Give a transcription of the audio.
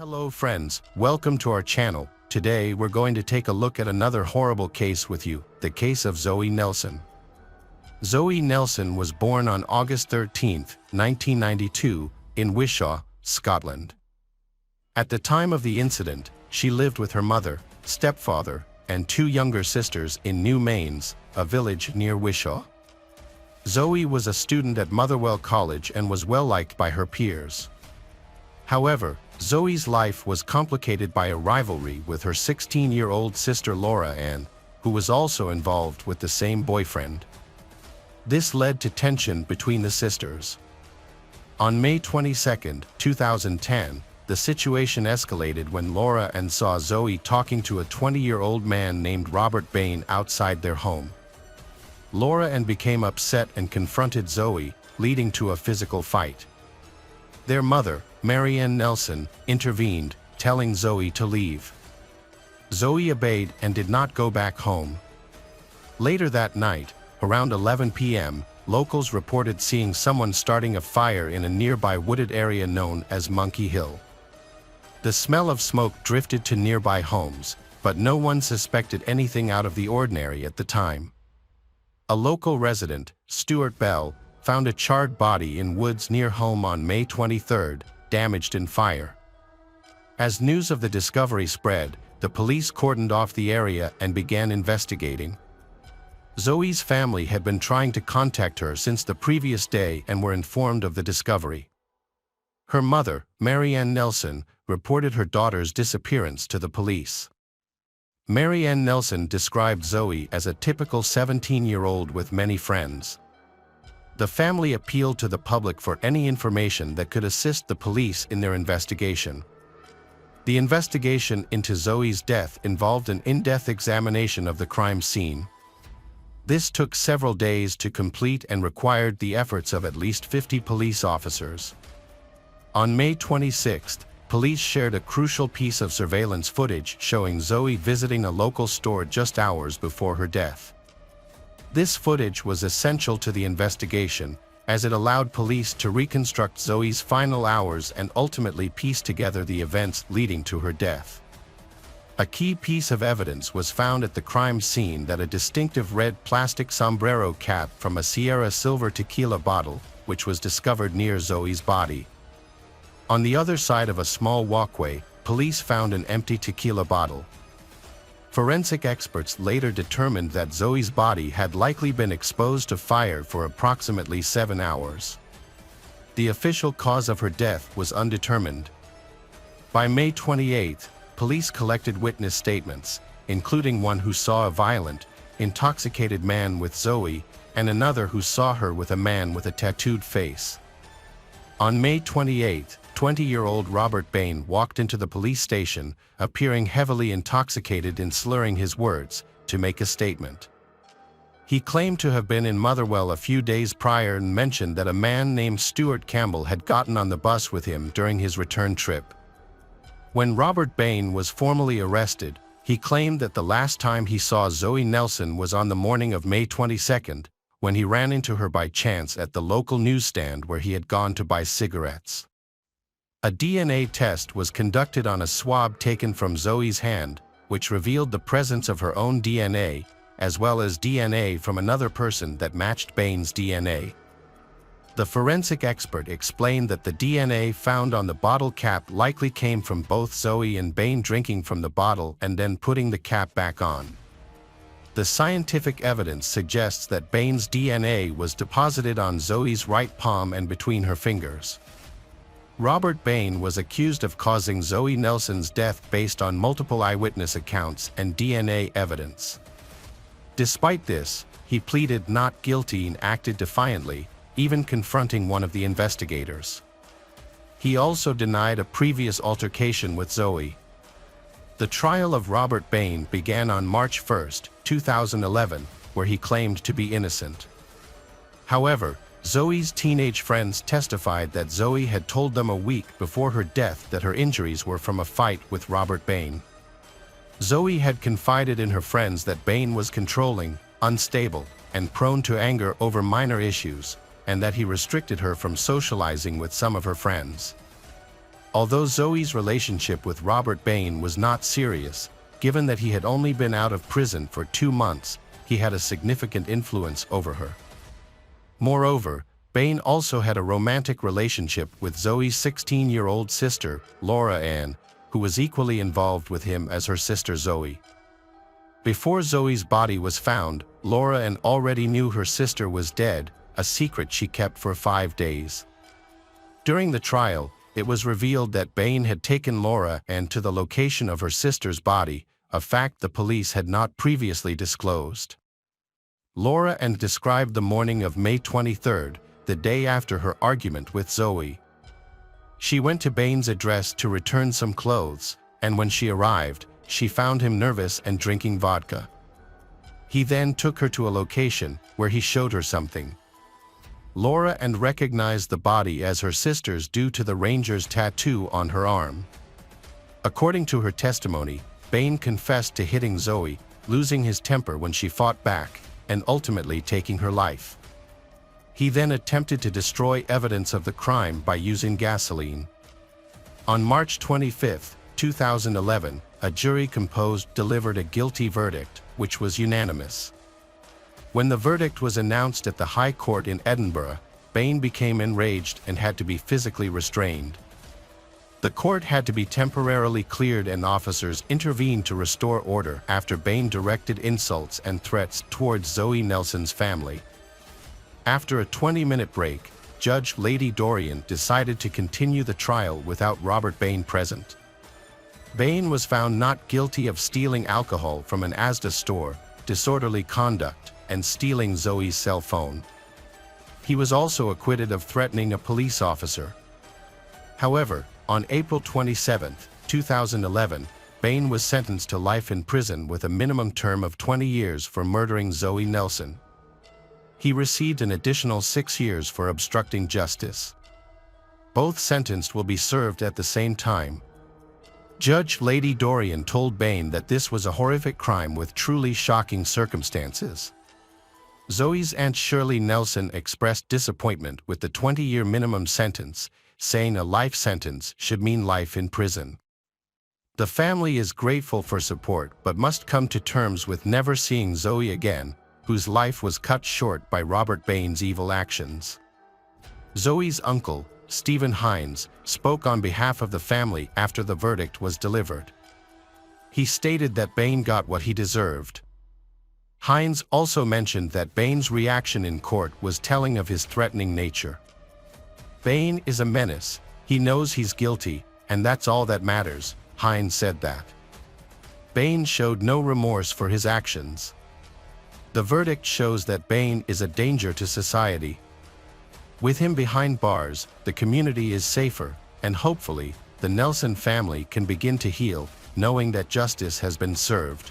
Hello friends, welcome to our channel. Today we're going to take a look at another horrible case with you, the case of Zoe Nelson. Zoe Nelson was born on August 13, 1992, in Wishaw, Scotland. At the time of the incident, she lived with her mother, stepfather, and two younger sisters in New Mains, a village near Wishaw. Zoe was a student at Motherwell College and was well liked by her peers. However, Zoe's life was complicated by a rivalry with her 16-year-old sister Laura Ann, who was also involved with the same boyfriend. This led to tension between the sisters. On May 22, 2010, the situation escalated when Laura Ann saw Zoe talking to a 20-year-old man named Robert Bain outside their home. Laura Ann became upset and confronted Zoe, leading to a physical fight. Their mother, Mary Ann Nelson, intervened, telling Zoe to leave. Zoe obeyed and did not go back home. Later that night, around 11 p.m., locals reported seeing someone starting a fire in a nearby wooded area known as Monkey Hill. The smell of smoke drifted to nearby homes, but no one suspected anything out of the ordinary at the time. A local resident, Stuart Bell, found a charred body in woods near home on May 23, damaged in fire. As news of the discovery spread, the police cordoned off the area and began investigating. Zoe's family had been trying to contact her since the previous day and were informed of the discovery. Her mother, Mary Ann Nelson, reported her daughter's disappearance to the police. Mary Ann Nelson described Zoe as a typical 17-year-old with many friends. The family appealed to the public for any information that could assist the police in their investigation. The investigation into Zoe's death involved an in-depth examination of the crime scene. This took several days to complete and required the efforts of at least 50 police officers. On May 26, police shared a crucial piece of surveillance footage showing Zoe visiting a local store just hours before her death. This footage was essential to the investigation, as it allowed police to reconstruct Zoe's final hours and ultimately piece together the events leading to her death. A key piece of evidence was found at the crime scene: that a distinctive red plastic sombrero cap from a Sierra Silver tequila bottle, which was discovered near Zoe's body. On the other side of a small walkway, police found an empty tequila bottle. Forensic experts later determined that Zoe's body had likely been exposed to fire for approximately 7 hours. The official cause of her death was undetermined. By May 28, police collected witness statements, including one who saw a violent, intoxicated man with Zoe and another who saw her with a man with a tattooed face. On May 28, 20-year-old Robert Bain walked into the police station, appearing heavily intoxicated and slurring his words, to make a statement. He claimed to have been in Motherwell a few days prior and mentioned that a man named Stuart Campbell had gotten on the bus with him during his return trip. When Robert Bain was formally arrested, he claimed that the last time he saw Zoe Nelson was on the morning of May 22, when he ran into her by chance at the local newsstand where he had gone to buy cigarettes. A DNA test was conducted on a swab taken from Zoe's hand, which revealed the presence of her own DNA, as well as DNA from another person that matched Bain's DNA. The forensic expert explained that the DNA found on the bottle cap likely came from both Zoe and Bain drinking from the bottle and then putting the cap back on. The scientific evidence suggests that Bain's DNA was deposited on Zoe's right palm and between her fingers. Robert Bain was accused of causing Zoe Nelson's death based on multiple eyewitness accounts and DNA evidence. Despite this, he pleaded not guilty and acted defiantly, even confronting one of the investigators. He also denied a previous altercation with Zoe. The trial of Robert Bain began on March 1, 2011, where he claimed to be innocent. However, Zoe's teenage friends testified that Zoe had told them a week before her death that her injuries were from a fight with Robert Bain. Zoe had confided in her friends that Bain was controlling, unstable, and prone to anger over minor issues, and that he restricted her from socializing with some of her friends. Although Zoe's relationship with Robert Bain was not serious, given that he had only been out of prison for 2 months, he had a significant influence over her. Moreover, Bain also had a romantic relationship with Zoe's 16-year-old sister, Laura Ann, who was equally involved with him as her sister Zoe. Before Zoe's body was found, Laura Ann already knew her sister was dead, a secret she kept for 5 days. During the trial, it was revealed that Bain had taken Laura Ann to the location of her sister's body, a fact the police had not previously disclosed. Laura Ann described the morning of May 23, the day after her argument with Zoe. She went to Bain's address to return some clothes, and when she arrived, she found him nervous and drinking vodka. He then took her to a location where he showed her something. Laura Ann recognized the body as her sister's due to the ranger's tattoo on her arm. According to her testimony, Bain confessed to hitting Zoe, losing his temper when she fought back, and ultimately taking her life. He then attempted to destroy evidence of the crime by using gasoline. On March 25, 2011, a jury composed delivered a guilty verdict, which was unanimous. When the verdict was announced at the High Court in Edinburgh, Bain became enraged and had to be physically restrained. The court had to be temporarily cleared and officers intervened to restore order after Bain directed insults and threats towards Zoe Nelson's family. After a 20-minute break, Judge Lady Dorian decided to continue the trial without Robert Bain present. Bain was found not guilty of stealing alcohol from an Asda store, disorderly conduct, and stealing Zoe's cell phone. He was also acquitted of threatening a police officer. However, on April 27, 2011, Bain was sentenced to life in prison with a minimum term of 20 years for murdering Zoe Nelson. He received an additional 6 years for obstructing justice. Both sentenced will be served at the same time. Judge Lady Dorian told Bain that this was a horrific crime with truly shocking circumstances. Zoe's aunt Shirley Nelson expressed disappointment with the 20-year minimum sentence, saying a life sentence should mean life in prison. The family is grateful for support but must come to terms with never seeing Zoe again, whose life was cut short by Robert Bain's evil actions. Zoe's uncle, Stephen Hines, spoke on behalf of the family after the verdict was delivered. He stated that Bain got what he deserved. Hines also mentioned that Bain's reaction in court was telling of his threatening nature. Bain is a menace, he knows he's guilty, and that's all that matters, Hines said that. Bain showed no remorse for his actions. The verdict shows that Bain is a danger to society. With him behind bars, the community is safer, and hopefully, the Nelson family can begin to heal, knowing that justice has been served.